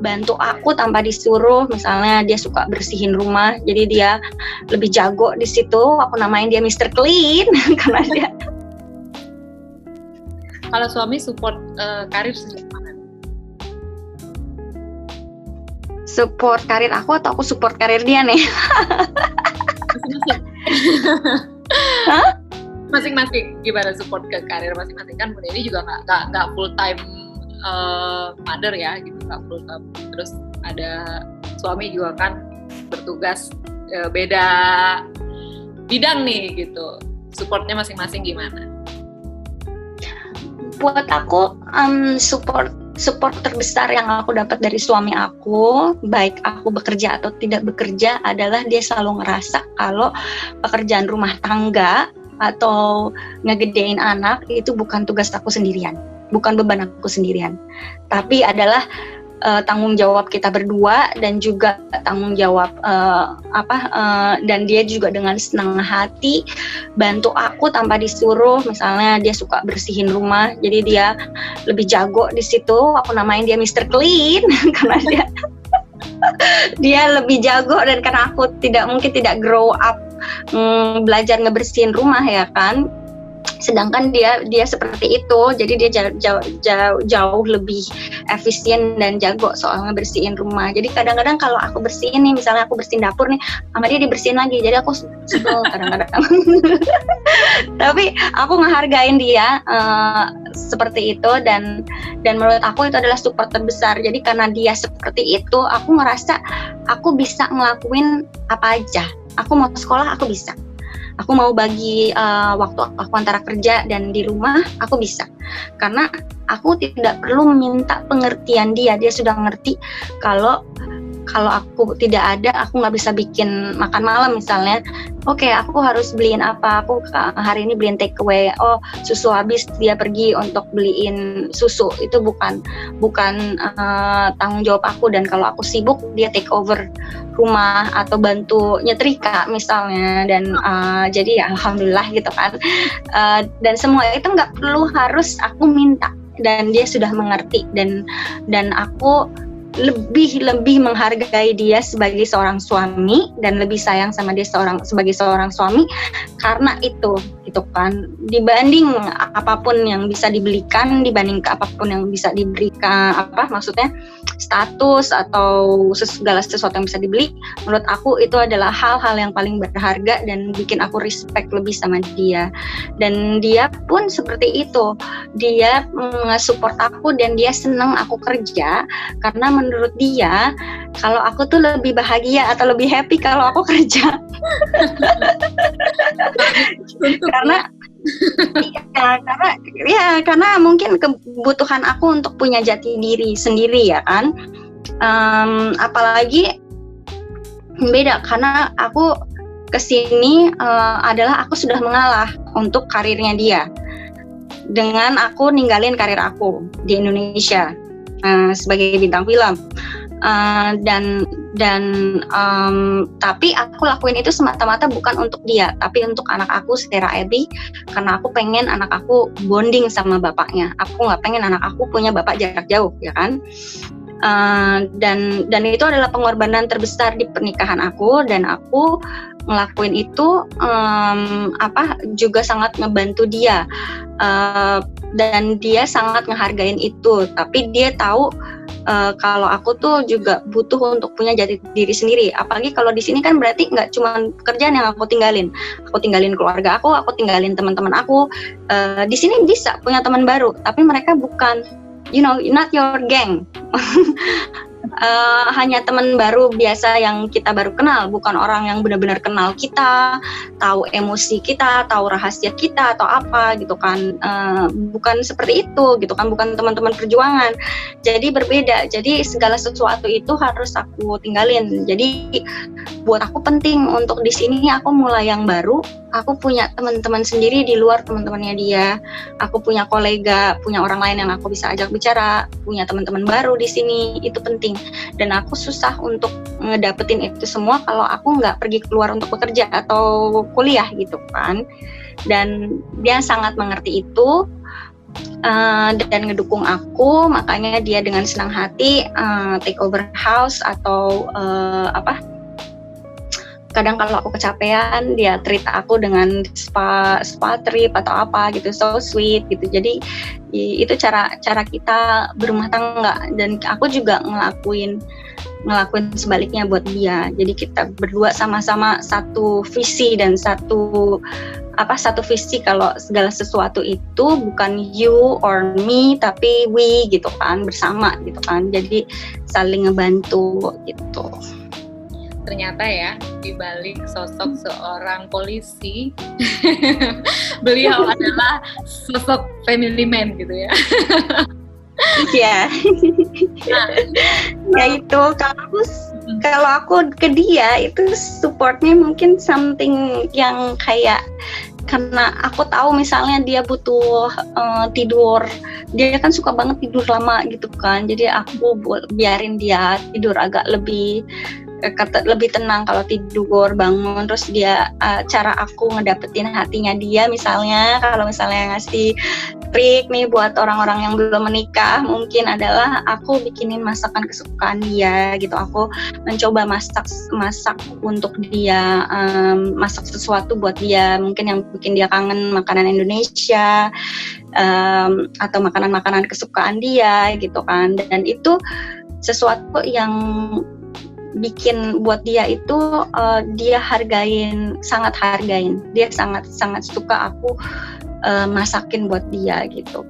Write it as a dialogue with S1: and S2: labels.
S1: bantu aku tanpa disuruh. Misalnya dia suka bersihin rumah, jadi dia lebih jago di situ. Aku namain dia Mr. Clean karena dia.
S2: Kalau suami support karir sejauh mana?
S1: Support karir aku atau aku support karir dia nih?
S2: Masing-masing.
S1: Hah?
S2: Masing-masing gimana support ke karir masing-masing, kan Bu Neni juga nggak full time mother ya gitu, nggak full time. Terus ada suami juga kan bertugas beda bidang nih gitu. Supportnya masing-masing gimana?
S1: Buat aku support terbesar yang aku dapat dari suami aku, baik aku bekerja atau tidak bekerja, adalah dia selalu ngerasa kalau pekerjaan rumah tangga atau ngegedein anak itu bukan tugas aku sendirian, bukan beban aku sendirian, tapi adalah tanggung jawab kita berdua, dan juga tanggung jawab dan dia juga dengan senang hati bantu aku tanpa disuruh. Misalnya dia suka bersihin rumah, jadi dia lebih jago di situ. Aku namain dia Mr. Clean karena dia lebih jago, dan karena aku mungkin tidak grow up belajar ngebersihin rumah ya kan. Sedangkan dia seperti itu, jadi dia jauh lebih efisien dan jago soal ngebersihin rumah. Jadi kadang-kadang kalau aku bersihin nih, misalnya aku bersihin dapur nih, sama dia dibersihin lagi, jadi aku sebel kadang-kadang. Tapi aku ngehargain dia seperti itu, dan menurut aku itu adalah support terbesar. Jadi karena dia seperti itu, aku ngerasa aku bisa ngelakuin apa aja. Aku mau sekolah, aku bisa. Aku mau bagi waktu aku antara kerja dan di rumah, aku bisa. Karena aku tidak perlu meminta pengertian dia. Dia sudah ngerti kalau aku tidak ada, aku nggak bisa bikin makan malam misalnya. Oke, aku harus beliin apa? Aku hari ini beliin take away. Oh, susu habis, dia pergi untuk beliin susu. Itu bukan tanggung jawab aku. Dan kalau aku sibuk, dia take over rumah atau bantu nyetrika misalnya. Dan jadi ya alhamdulillah gitu kan. Dan semua itu nggak perlu harus aku minta. Dan dia sudah mengerti, dan aku lebih menghargai dia sebagai seorang suami, dan lebih sayang sama dia sebagai seorang suami karena itu gitu kan, dibanding apapun yang bisa dibelikan, dibanding apapun yang bisa diberikan, maksudnya status atau segala sesuatu yang bisa dibeli. Menurut aku itu adalah hal-hal yang paling berharga dan bikin aku respect lebih sama dia. Dan dia pun seperti itu, dia nge-support aku dan dia senang aku kerja, karena menurut dia kalau aku tuh lebih bahagia atau lebih happy kalau aku kerja. karena mungkin kebutuhan aku untuk punya jati diri sendiri ya kan. Apalagi beda karena aku kesini adalah aku sudah mengalah untuk karirnya dia dengan aku ninggalin karir aku di Indonesia sebagai bintang film. Tapi aku lakuin itu semata-mata bukan untuk dia, tapi untuk anak aku Sera Abby, karena aku pengen anak aku bonding sama bapaknya. Aku nggak pengen anak aku punya bapak jarak jauh, ya kan? Dan itu adalah pengorbanan terbesar di pernikahan aku, dan aku ngelakuin itu juga sangat ngebantu dia, dan dia sangat ngehargain itu. Tapi dia tahu kalau aku tuh juga butuh untuk punya jati diri sendiri. Apalagi kalau di sini kan berarti nggak cuma pekerjaan yang aku tinggalin keluarga aku tinggalin teman-teman aku. Di sini bisa punya teman baru, tapi mereka bukan, not your gang. Hanya teman baru biasa yang kita baru kenal, bukan orang yang benar-benar kenal kita, tahu emosi kita, tahu rahasia kita atau apa gitu kan. Bukan seperti itu gitu kan, bukan teman-teman perjuangan. Jadi berbeda. Jadi segala sesuatu itu harus aku tinggalin. Jadi buat aku penting untuk di sini aku mulai yang baru. Aku punya teman-teman sendiri di luar teman-temannya dia. Aku punya kolega, punya orang lain yang aku bisa ajak bicara, punya teman-teman baru di sini. Itu penting. Dan aku susah untuk ngedapetin itu semua kalau aku nggak pergi keluar untuk bekerja atau kuliah gitu kan. Dan dia sangat mengerti itu. dan ngedukung aku, makanya dia dengan senang hati take over house atau kadang kalau aku kecapean dia treat aku dengan spa trip atau apa gitu, so sweet gitu. Jadi itu cara kita berumah tangga, dan aku juga ngelakuin sebaliknya buat dia. Jadi kita berdua sama-sama satu visi dan satu visi, kalau segala sesuatu itu bukan you or me tapi we gitu kan, bersama gitu kan. Jadi saling ngebantu gitu.
S2: Ternyata ya, di balik sosok seorang polisi, beliau adalah sosok family man gitu ya.
S1: Iya. Ya itu, kalau aku ke dia itu supportnya mungkin something yang kayak, karena aku tahu misalnya dia butuh tidur, dia kan suka banget tidur lama gitu kan, jadi aku biarin dia tidur agak lebih tenang kalau tidur, bangun. Terus dia cara aku ngedapetin hatinya dia, misalnya kalau misalnya ngasih trik nih buat orang-orang yang belum menikah, mungkin adalah aku bikinin masakan kesukaan dia gitu. Aku mencoba masak untuk dia, masak sesuatu buat dia, mungkin yang bikin dia kangen makanan Indonesia, atau makanan-makanan kesukaan dia gitu kan. Dan itu sesuatu yang bikin buat dia itu dia sangat hargain. Dia sangat suka aku masakin buat dia gitu.